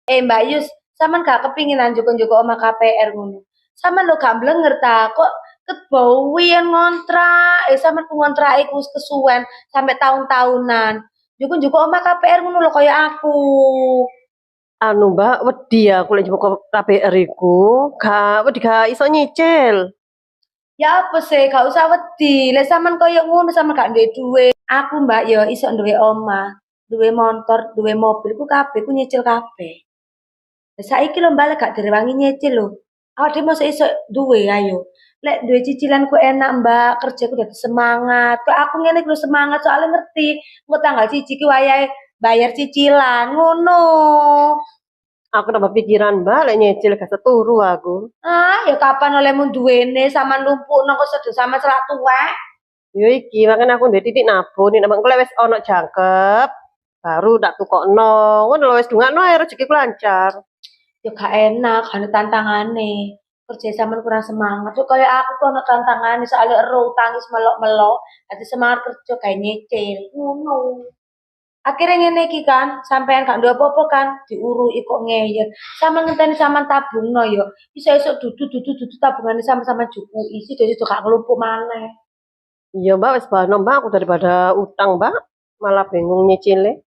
Mbak Yus, sampean gak kepinginan njoko-njoko omah KPR ngono. Sampean lho gak mblenger ta, kok ket yen ngontrak, sampean ku ngontrak iku wis kesuwen sampai tahun-tahunan. Njoko-njoko omah KPR ngono lho kaya aku. Anu Mbak, wedi aku lek njupuk KPR iku, gak iso nyicil. Ya apa sih, gak usah wedi. Lek sampean kaya ngono sampean gak duwe duit. Aku Mbak ya iso duwe omah, duwe motor, duwe mobil ku kabeh ku nyicil kabeh. Lah saiki lho Mbak lek gak direwangi nyicil lho. Awake dhewe mosok iso duwe ayo. Lek duwe cicilan ku enak Mbak, kerja ku dadi semangat. Kok aku ngene ku semangat soalnya ngerti engko tanggal 1 ki wayahe bayar cicilan, ngono. Aku tambah pikiran Mbak, lek nyicil gak seturu aku. Ah, ya kapan olehmu duwene sampean lumpukno kok sedo sama selak tuwek. Yo iki makane aku ndek titik nabung, nek engko lek wis ana jangkep, baru tak tukokno. Ngono lho wis dungakno ae rezekiku lancar. Ya gak enak, gak ada tantangane. Kerja sampean kurang semangat. Kok kayak aku tuh ana tantangane soalnya ero utangis melok-melok, dadi semangat kerja gawe nyicil. Ngono. Akhirnya ngene iki kan, sampean gak duwe apa-apa kan, diurui kok ngeyel. Sama ngenteni sampean tabungno ya. Bisa esuk dudu tabungane sama-sama jupuki, sida-sida gak ngelumpuk maneh. Iya Mbak, wis bano Mbak, aku daripada utang Mbak, malah bingung nyicile.